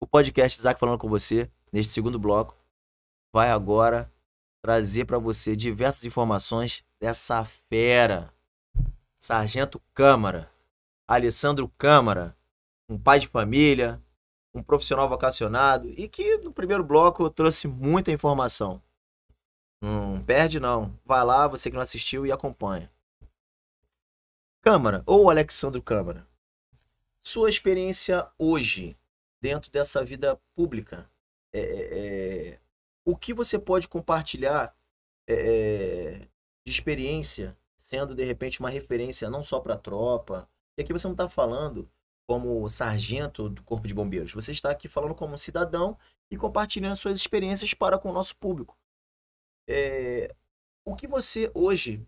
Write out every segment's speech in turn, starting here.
O podcast Isaac falando com você, neste segundo bloco, vai agora trazer para você diversas informações dessa fera, Sargento Câmara, Alessandro Câmara, um pai de família, um profissional vocacionado e que no primeiro bloco eu trouxe muita informação. Não perde não, vai lá, você que não assistiu e acompanha. Câmara, ou Alexandro Câmara, sua experiência hoje, dentro dessa vida pública, o que você pode compartilhar de experiência, sendo de repente uma referência não só para a tropa, e aqui você não está falando como sargento do Corpo de Bombeiros, você está aqui falando como um cidadão e compartilhando suas experiências para com o nosso público. O que você hoje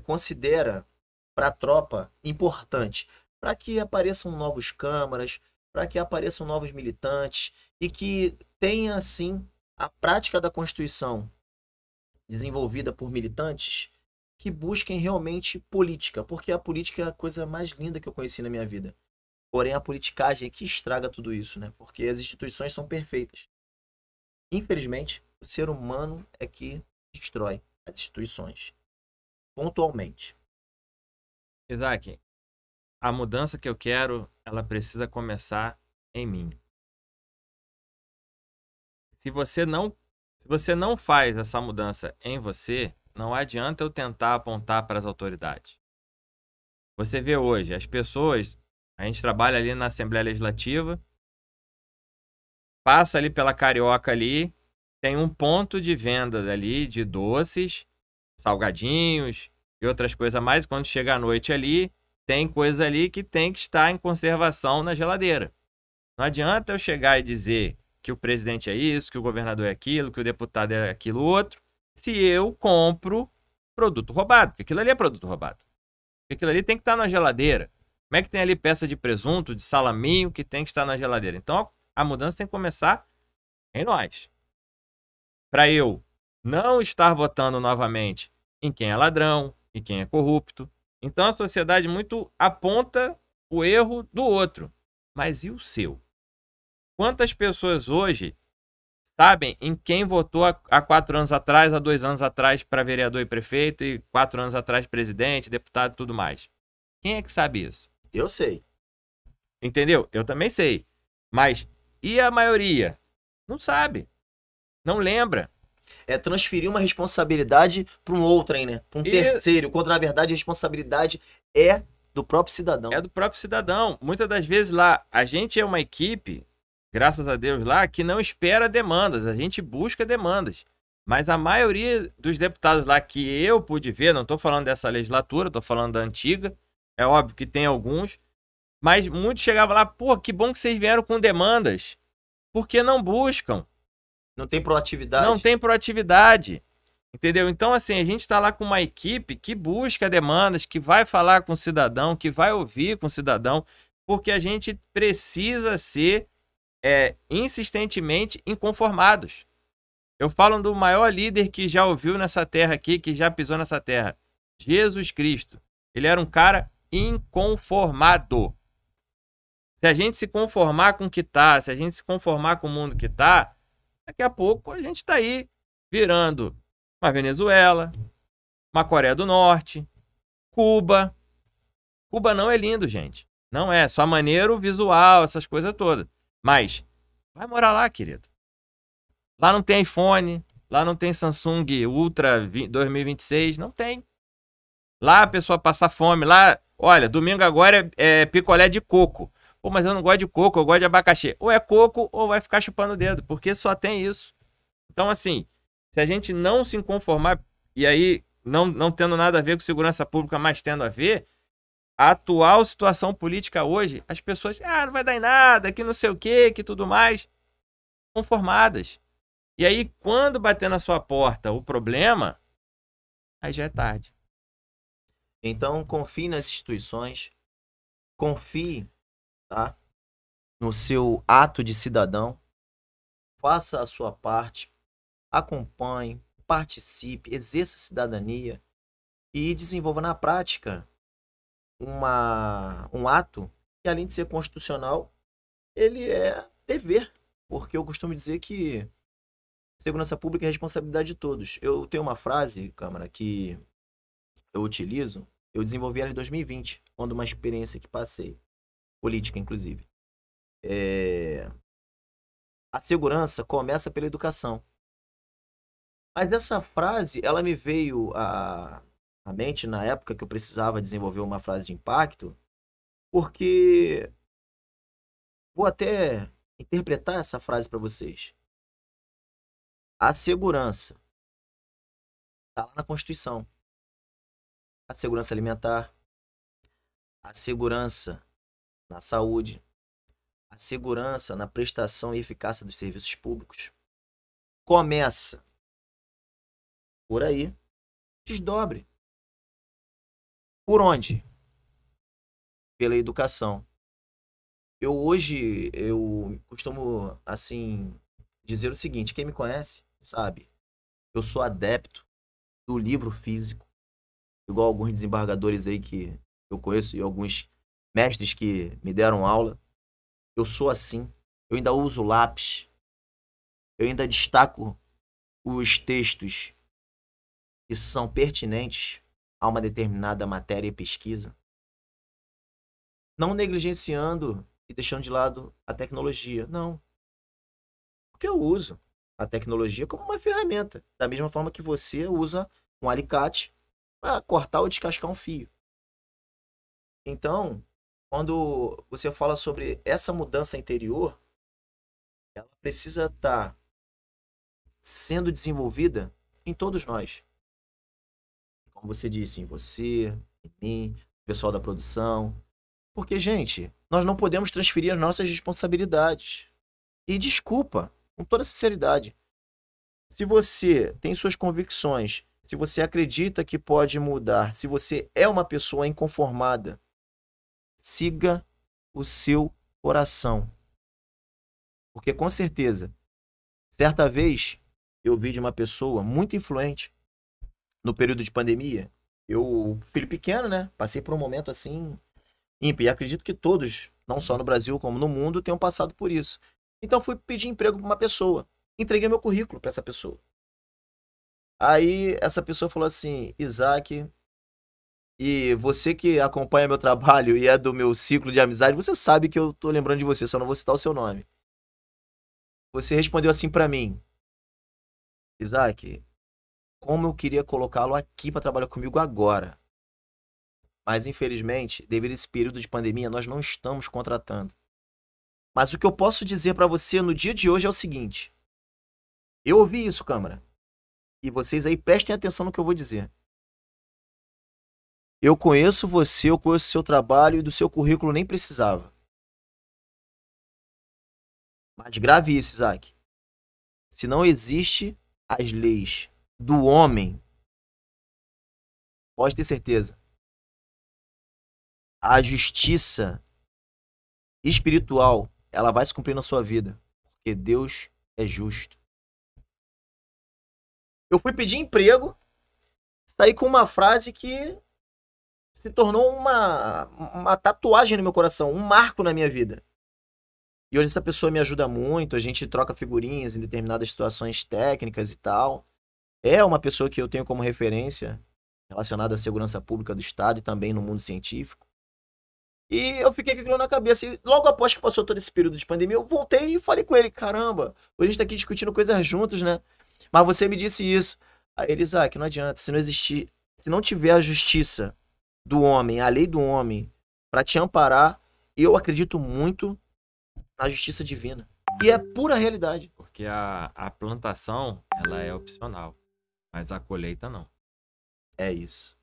considera para a tropa importante? Para que apareçam novos câmaras, para que apareçam novos militantes e que tenha, assim, a prática da Constituição desenvolvida por militantes que busquem realmente política, porque a política é a coisa mais linda que eu conheci na minha vida. Porém, a politicagem é que estraga tudo isso, né? Porque as instituições são perfeitas. Infelizmente, o ser humano é que destrói as instituições, pontualmente. Isaac, a mudança que eu quero, ela precisa começar em mim. Se você não faz essa mudança em você, não adianta eu tentar apontar para as autoridades. Você vê hoje, as pessoas, a gente trabalha ali na Assembleia Legislativa, passa ali pela Carioca ali, tem um ponto de venda ali de doces, salgadinhos e outras coisas mais. Quando chega à noite ali, tem coisa ali que tem que estar em conservação na geladeira. Não adianta eu chegar e dizer que o presidente é isso, que o governador é aquilo, que o deputado é aquilo outro, se eu compro produto roubado, porque aquilo ali é produto roubado. Porque aquilo ali tem que estar na geladeira. Como é que tem ali peça de presunto, de salaminho, que tem que estar na geladeira? Então, a mudança tem que começar em nós. Para eu não estar votando novamente em quem é ladrão, em quem é corrupto. Então, a sociedade muito aponta o erro do outro. Mas e o seu? Quantas pessoas hoje sabem em quem votou há 4 anos atrás, há 2 anos atrás para vereador e prefeito, e 4 anos atrás presidente, deputado e tudo mais? Quem é que sabe isso? Eu sei. Entendeu? Eu também sei. Mas e a maioria? Não sabe. Não lembra. É transferir uma responsabilidade para um outrem, né? Para um terceiro, quando na verdade a responsabilidade é do próprio cidadão. É do próprio cidadão. Muitas das vezes lá, a gente é uma equipe, graças a Deus lá, que não espera demandas, a gente busca demandas. Mas a maioria dos deputados lá que eu pude ver, não estou falando dessa legislatura, estou falando da antiga, é óbvio que tem alguns, mas muitos chegavam lá, pô, que bom que vocês vieram com demandas, porque não buscam. Não tem proatividade. Não tem proatividade. Entendeu? Então, assim, a gente está lá com uma equipe que busca demandas, que vai falar com o cidadão, que vai ouvir com o cidadão, porque a gente precisa ser insistentemente inconformados. Eu falo do maior líder que já ouviu nessa terra aqui, que já pisou nessa terra. Jesus Cristo. Ele era um cara inconformado. Se a gente se conformar com o que tá, se a gente se conformar com o mundo que tá, daqui a pouco a gente tá aí virando uma Venezuela, uma Coreia do Norte, Cuba. Cuba não é lindo, gente. Não é, só maneiro visual, essas coisas todas. Mas vai morar lá, querido. Lá não tem iPhone, lá não tem Samsung Ultra 2026, não tem. Lá a pessoa passa fome, lá, olha, domingo agora é picolé de coco. Pô, mas eu não gosto de coco, eu gosto de abacaxi. Ou é coco ou vai ficar chupando o dedo, porque só tem isso. Então, assim, se a gente não se conformar, e aí não tendo nada a ver com segurança pública, mas tendo a ver, a atual situação política hoje, as pessoas, não vai dar em nada, que não sei o quê, que tudo mais, conformadas. E aí, quando bater na sua porta o problema, aí já é tarde. Então, confie nas instituições, confie, tá, no seu ato de cidadão, faça a sua parte, acompanhe, participe, exerça a cidadania e desenvolva na prática um ato que, além de ser constitucional, ele é dever, porque eu costumo dizer que segurança pública é responsabilidade de todos. Eu tenho uma frase, Câmara, que eu utilizo, eu desenvolvi ela em 2020, quando uma experiência que passei, política inclusive. A segurança começa pela educação. Mas essa frase, ela me veio à mente na época que eu precisava desenvolver uma frase de impacto, porque vou até interpretar essa frase para vocês. A segurança está lá na Constituição. A segurança alimentar, a segurança na saúde, a segurança na prestação e eficácia dos serviços públicos. Começa por aí, desdobre. Por onde? Pela educação. Hoje eu costumo assim dizer o seguinte, quem me conhece sabe, eu sou adepto do livro físico, igual alguns desembargadores aí que eu conheço e alguns mestres que me deram aula. Eu sou assim, eu ainda uso lápis, eu ainda destaco os textos que são pertinentes a uma determinada matéria e pesquisa, não negligenciando e deixando de lado a tecnologia, não. Porque eu uso a tecnologia como uma ferramenta, da mesma forma que você usa um alicate para cortar ou descascar um fio. Então, quando você fala sobre essa mudança interior, ela precisa estar sendo desenvolvida em todos nós. Como você disse, em você, em mim, o pessoal da produção. Porque, gente, nós não podemos transferir as nossas responsabilidades. E desculpa, com toda sinceridade, se você tem suas convicções, se você acredita que pode mudar, se você é uma pessoa inconformada, siga o seu coração. Porque com certeza, certa vez eu vi de uma pessoa muito influente no período de pandemia. Eu, filho pequeno, né? Passei por um momento assim ímpio. E acredito que todos, não só no Brasil como no mundo, tenham passado por isso. Então fui pedir emprego para uma pessoa. Entreguei meu currículo para essa pessoa. Aí essa pessoa falou assim, Isaac, e você que acompanha meu trabalho e é do meu ciclo de amizade, você sabe que eu tô lembrando de você, só não vou citar o seu nome. Você respondeu assim para mim, Isaac, como eu queria colocá-lo aqui para trabalhar comigo agora. Mas infelizmente, devido a esse período de pandemia, nós não estamos contratando. Mas o que eu posso dizer para você no dia de hoje é o seguinte. Eu ouvi isso, Câmara. E vocês aí prestem atenção no que eu vou dizer. Eu conheço você, eu conheço o seu trabalho e do seu currículo nem precisava. Mas grave isso, Isaac. Se não existe as leis do homem, pode ter certeza, a justiça espiritual, ela vai se cumprir na sua vida. Porque Deus é justo. Eu fui pedir emprego, saí com uma frase que se tornou uma tatuagem no meu coração, um marco na minha vida. E hoje essa pessoa me ajuda muito, a gente troca figurinhas em determinadas situações técnicas e tal. É uma pessoa que eu tenho como referência relacionada à segurança pública do Estado e também no mundo científico. E eu fiquei com aquilo na cabeça. E logo após que passou todo esse período de pandemia, eu voltei e falei com ele, caramba, hoje a gente tá aqui discutindo coisas juntos, né? Mas você me disse isso. Aí ele, Isaac, não adianta, se não existir, se não tiver a justiça do homem, a lei do homem, para te amparar, eu acredito muito na justiça divina. E é pura realidade. Porque a plantação, ela é opcional, mas a colheita não. É isso.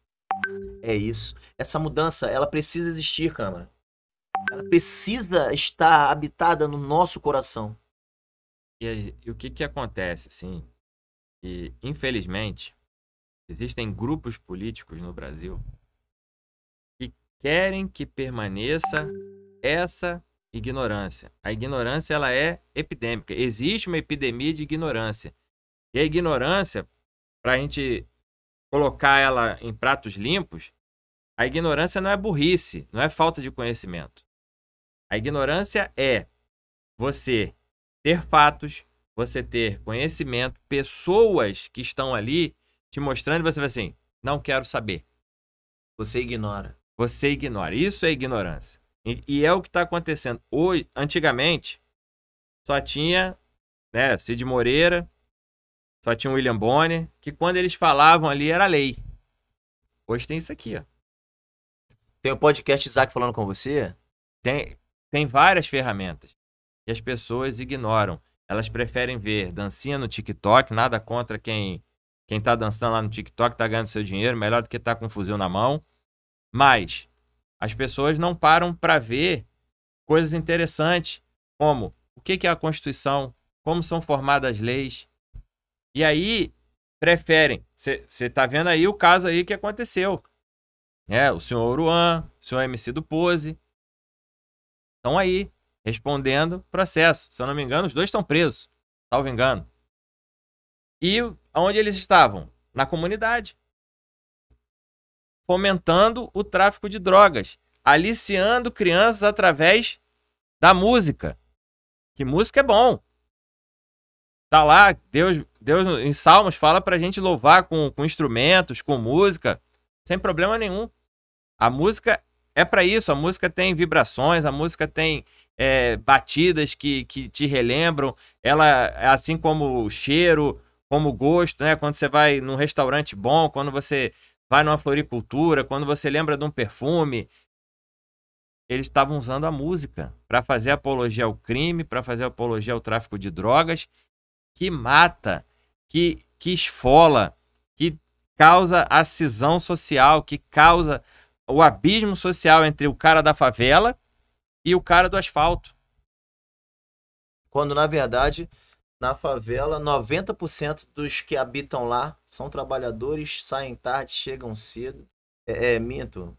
É isso. Essa mudança, ela precisa existir, Câmara. Ela precisa estar habitada no nosso coração. E o que acontece, assim, que infelizmente existem grupos políticos no Brasil que querem que permaneça essa ignorância. A ignorância, ela é epidêmica. Existe uma epidemia de ignorância. E a ignorância, para a gente colocar ela em pratos limpos, a ignorância não é burrice, não é falta de conhecimento. A ignorância é você ter fatos, você ter conhecimento, pessoas que estão ali te mostrando e você vai assim, não quero saber. Você ignora. Você ignora. Isso é ignorância. E é o que está acontecendo. Hoje, antigamente, só tinha, né, Cid Moreira, só tinha o William Bonner, que quando eles falavam ali era lei. Hoje tem isso aqui, ó. Tem o podcast Isaac falando com você? Tem várias ferramentas que as pessoas ignoram. Elas preferem ver dancinha no TikTok, nada contra quem tá dançando lá no TikTok, tá ganhando seu dinheiro, melhor do que tá com um fuzil na mão. Mas as pessoas não param para ver coisas interessantes, como o que é a Constituição, como são formadas as leis. E aí preferem. Você tá vendo aí o caso aí que aconteceu. O senhor Oruan, o senhor MC do Pose. Estão aí, respondendo processo. Se eu não me engano, os dois estão presos. Salvo engano. E onde eles estavam? Na comunidade. Fomentando o tráfico de drogas. Aliciando crianças através da música. Que música é bom. Tá lá, Deus em Salmos fala pra gente louvar com instrumentos, com música, sem problema nenhum. A música é pra isso, a música tem vibrações, a música tem batidas que te relembram, ela é assim como o cheiro, como o gosto, né? Quando você vai num restaurante bom, quando você vai numa floricultura, quando você lembra de um perfume. Eles estavam usando a música para fazer apologia ao crime, para fazer apologia ao tráfico de drogas, que mata, que esfola, que causa a cisão social, que causa o abismo social entre o cara da favela e o cara do asfalto. Quando, na verdade, na favela, 90% dos que habitam lá são trabalhadores, saem tarde, chegam cedo. Minto.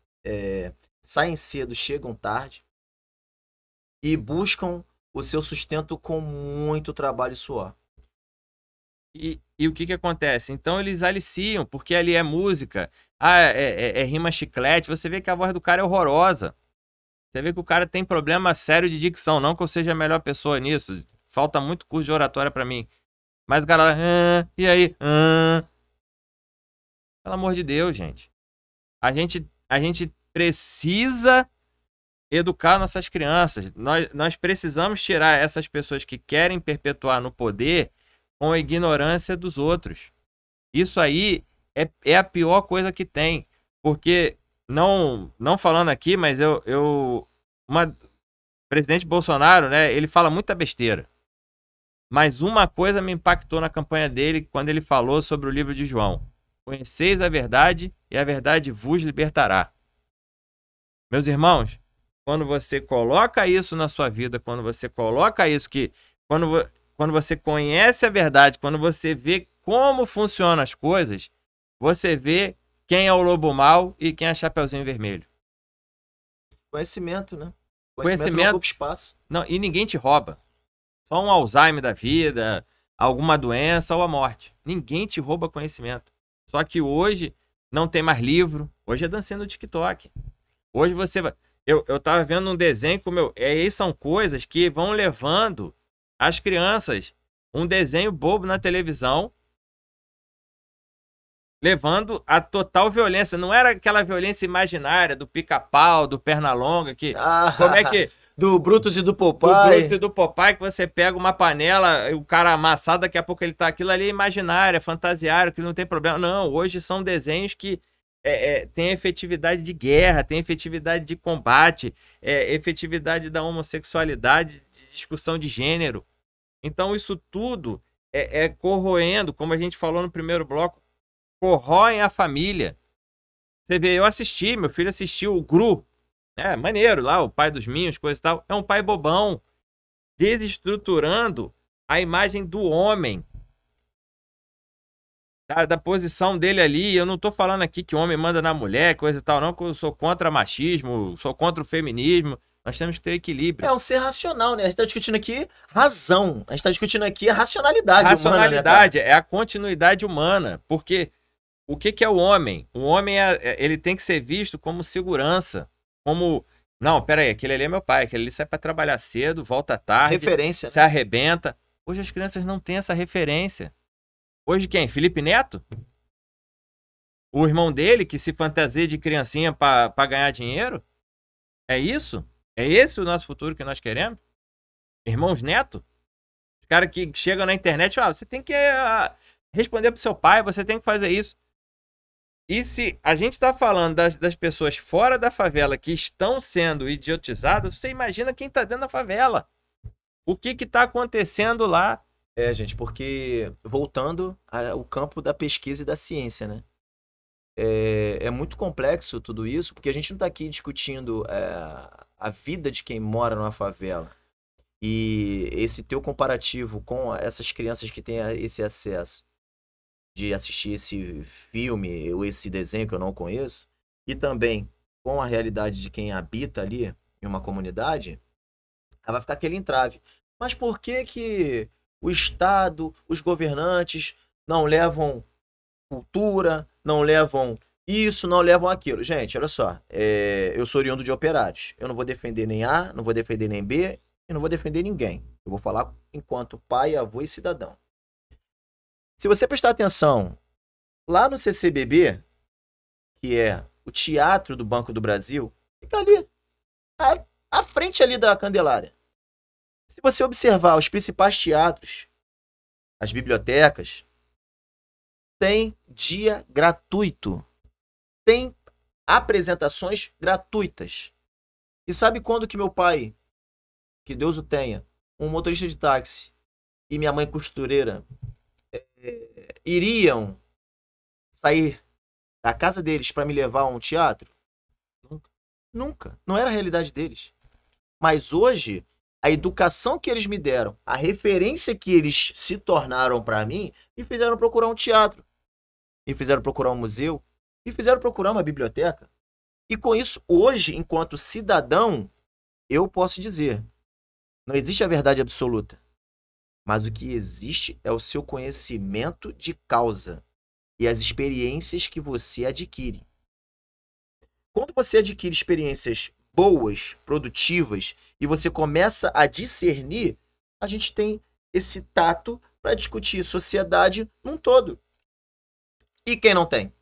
Saem cedo, chegam tarde. E buscam o seu sustento com muito trabalho e suor. E o que acontece? Então eles aliciam, porque ali é música, é rima chiclete, você vê que a voz do cara é horrorosa. Você vê que o cara tem problema sério de dicção, não que eu seja a melhor pessoa nisso, falta muito curso de oratória pra mim. Mas o cara, e aí? Pelo amor de Deus, gente. A gente precisa educar nossas crianças. Nós precisamos tirar essas pessoas que querem perpetuar no poder com a ignorância dos outros. Isso aí é a pior coisa que tem. Porque, não falando aqui, mas o presidente Bolsonaro, né, ele fala muita besteira. Mas uma coisa me impactou na campanha dele quando ele falou sobre o livro de João. Conheceis a verdade e a verdade vos libertará. Meus irmãos, quando você coloca isso na sua vida, quando você coloca isso que... Quando você conhece a verdade, quando você vê como funcionam as coisas, você vê quem é o lobo mau e quem é Chapeuzinho Vermelho. Conhecimento, né? Conhecimento não ocupa espaço. Não, e ninguém te rouba. Só um Alzheimer da vida, alguma doença ou a morte. Ninguém te rouba conhecimento. Só que hoje não tem mais livro. Hoje é dancinha no TikTok. Hoje você vai... Eu tava vendo um desenho com meu... são coisas que vão levando as crianças, um desenho bobo na televisão, levando a total violência. Não era aquela violência imaginária do pica-pau, do Pernalonga, que... como é que... Do Brutus e do Popeye. Do Brutus e do Popeye, que você pega uma panela, o cara amassado, daqui a pouco ele tá... Aquilo ali é imaginário, é fantasiário, que não tem problema. Não, hoje são desenhos que tem efetividade de guerra, tem efetividade de combate, efetividade da homossexualidade, de discussão de gênero. Então isso tudo corroendo, como a gente falou no primeiro bloco, corroem a família. Você vê, eu assisti, meu filho assistiu o Gru, maneiro lá, o pai dos minhos, coisa e tal. É um pai bobão, desestruturando a imagem do homem. Da posição dele ali. Eu não tô falando aqui que o homem manda na mulher, coisa e tal, não, que eu sou contra machismo, sou contra o feminismo. Nós temos que ter equilíbrio. É um ser racional, né? A gente tá discutindo aqui razão. A gente tá discutindo aqui a racionalidade humana. Racionalidade é a continuidade humana. Porque o que é o homem? O homem ele tem que ser visto como segurança, como Não, pera aí, aquele ali é meu pai. Aquele ali sai pra trabalhar cedo, volta tarde, Referência, se né? arrebenta. Hoje as crianças não têm essa referência. Hoje quem? Felipe Neto? O irmão dele que se fantasia de criancinha pra ganhar dinheiro? É isso? É esse o nosso futuro que nós queremos? Irmãos Neto? Os caras que chegam na internet, você tem que responder pro seu pai, você tem que fazer isso. E se a gente tá falando das pessoas fora da favela que estão sendo idiotizadas, você imagina quem tá dentro da favela. O que que tá acontecendo lá? Gente, porque voltando ao campo da pesquisa e da ciência, né? É muito complexo tudo isso, porque a gente não está aqui discutindo a vida de quem mora numa favela. E esse teu comparativo com essas crianças que têm esse acesso de assistir esse filme ou esse desenho que eu não conheço, e também com a realidade de quem habita ali em uma comunidade, aí vai ficar aquele entrave. Mas por que que o Estado, os governantes não levam cultura, não levam isso, não levam aquilo? Gente, olha só, eu sou oriundo de Operários. Eu não vou defender nem A, não vou defender nem B, e não vou defender ninguém. Eu vou falar enquanto pai, avô e cidadão. Se você prestar atenção lá no CCBB, que é o Teatro do Banco do Brasil, fica ali, à frente ali da Candelária. Se você observar os principais teatros, as bibliotecas, tem dia gratuito. Tem apresentações gratuitas. E sabe quando que meu pai, que Deus o tenha, um motorista de táxi e minha mãe costureira, iriam sair da casa deles para me levar a um teatro? Nunca. Nunca. Não era a realidade deles. Mas hoje, a educação que eles me deram, a referência que eles se tornaram para mim, me fizeram procurar um teatro, me fizeram procurar um museu, me fizeram procurar uma biblioteca. E com isso, hoje, enquanto cidadão, eu posso dizer, não existe a verdade absoluta, mas o que existe é o seu conhecimento de causa e as experiências que você adquire. Quando você adquire experiências boas, produtivas, e você começa a discernir, a gente tem esse tato para discutir sociedade num todo. E quem não tem?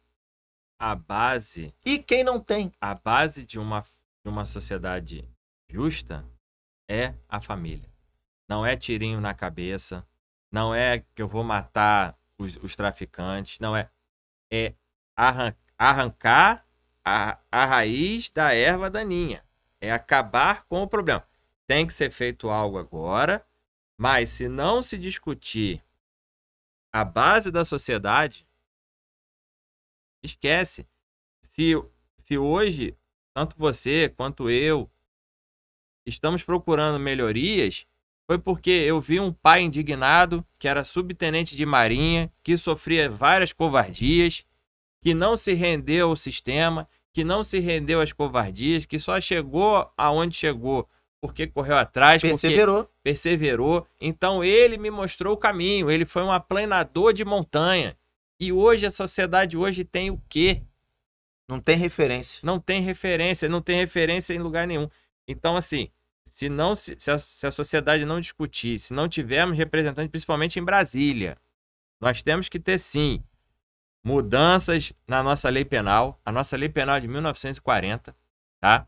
A base. E quem não tem? A base de uma sociedade justa é a família. Não é tirinho na cabeça. Não é que eu vou matar os traficantes. Não é. É arrancar a raiz da erva daninha. É acabar com o problema. Tem que ser feito algo agora, mas se não se discutir a base da sociedade, esquece. Se hoje, tanto você quanto eu, estamos procurando melhorias, foi porque eu vi um pai indignado, que era subtenente de marinha, que sofria várias covardias, que não se rendeu ao sistema, que não se rendeu às covardias, que só chegou aonde chegou porque correu atrás, perseverou. Porque perseverou. Então ele me mostrou o caminho, ele foi um aplanador de montanha. E hoje a sociedade hoje tem o quê? Não tem referência. Não tem referência, não tem referência em lugar nenhum. Então, assim, se a sociedade não discutir, se não tivermos representantes, principalmente em Brasília, nós temos que ter, sim, mudanças na nossa lei penal. A nossa lei penal é de 1940, tá?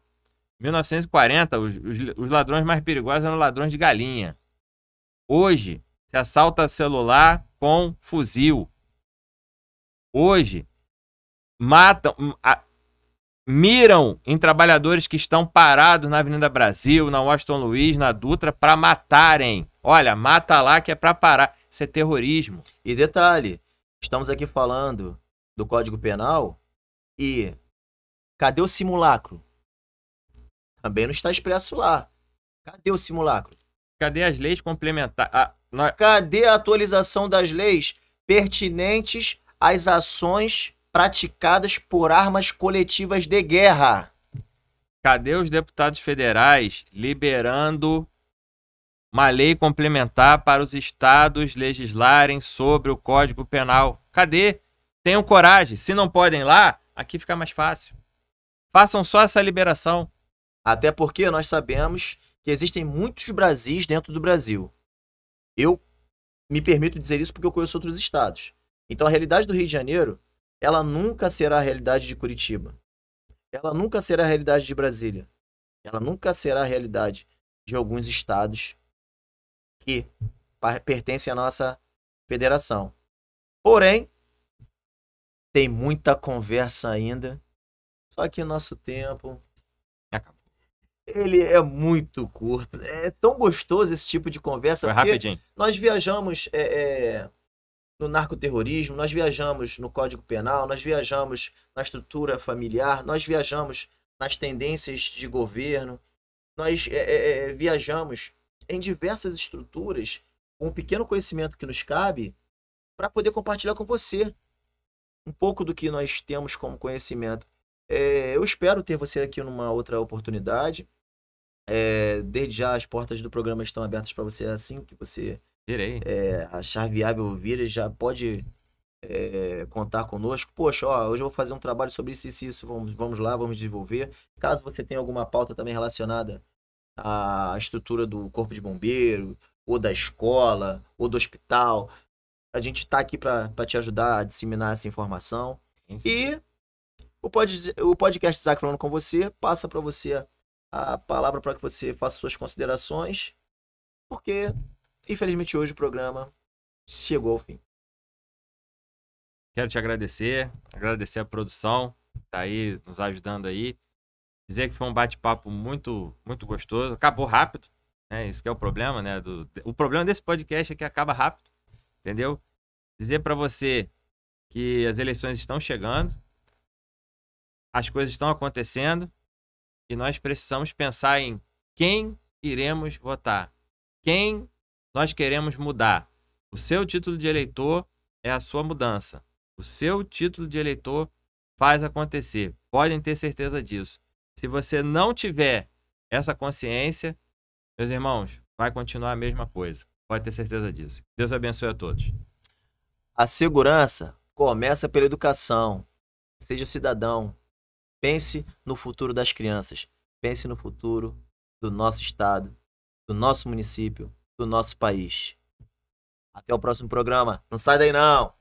1940, os ladrões mais perigosos eram ladrões de galinha. Hoje, se assalta celular com fuzil. Hoje, matam, miram em trabalhadores que estão parados na Avenida Brasil, na Washington Luiz, na Dutra, para matarem. Olha, mata lá que é para parar. Isso é terrorismo. E detalhe, estamos aqui falando do Código Penal e cadê o simulacro? Também não está expresso lá. Cadê o simulacro? Cadê as leis complementares? Cadê a atualização das leis pertinentes às ações praticadas por armas coletivas de guerra? Cadê os deputados federais liberando uma lei complementar para os estados legislarem sobre o Código Penal? Cadê? Tenham coragem. Se não podem lá, aqui fica mais fácil. Façam só essa liberação. Até porque nós sabemos que existem muitos Brasis dentro do Brasil. Eu me permito dizer isso porque eu conheço outros estados. Então a realidade do Rio de Janeiro, ela nunca será a realidade de Curitiba. Ela nunca será a realidade de Brasília. Ela nunca será a realidade de alguns estados que pertencem à nossa federação. Porém, tem muita conversa ainda. Só que o nosso tempo, Acabou. ele é muito curto. É tão gostoso esse tipo de conversa. Foi Porque rapidinho. nós viajamos no narcoterrorismo, nós viajamos no Código Penal, nós viajamos na estrutura familiar, nós viajamos nas tendências de governo, nós viajamos em diversas estruturas com o pequeno conhecimento que nos cabe para poder compartilhar com você um pouco do que nós temos como conhecimento. Eu espero ter você aqui numa outra oportunidade. Desde já as portas do programa estão abertas para você assim que você Direi. achar viável vir, já pode contar conosco. Poxa, ó, hoje eu vou fazer um trabalho sobre isso e isso, vamos lá, vamos desenvolver. Caso você tenha alguma pauta também relacionada à estrutura do corpo de bombeiro, ou da escola, ou do hospital, a gente está aqui para te ajudar a disseminar essa informação. E o podcast Isaac Falando com você passa para você a palavra para que você faça suas considerações, porque infelizmente hoje o programa chegou ao fim. Quero te agradecer a produção, que tá aí nos ajudando aí. Dizer que foi um bate-papo muito, muito gostoso. Acabou rápido, né? Isso que é o problema, né? O problema desse podcast é que acaba rápido, entendeu? Dizer para você que as eleições estão chegando, as coisas estão acontecendo e nós precisamos pensar em quem iremos votar, quem nós queremos mudar. O seu título de eleitor é a sua mudança. O seu título de eleitor faz acontecer. Podem ter certeza disso. Se você não tiver essa consciência, meus irmãos, vai continuar a mesma coisa. Pode ter certeza disso. Deus abençoe a todos. A segurança começa pela educação. Seja cidadão. Pense no futuro das crianças. Pense no futuro do nosso estado, do nosso município, do nosso país. Até o próximo programa. Não sai daí não!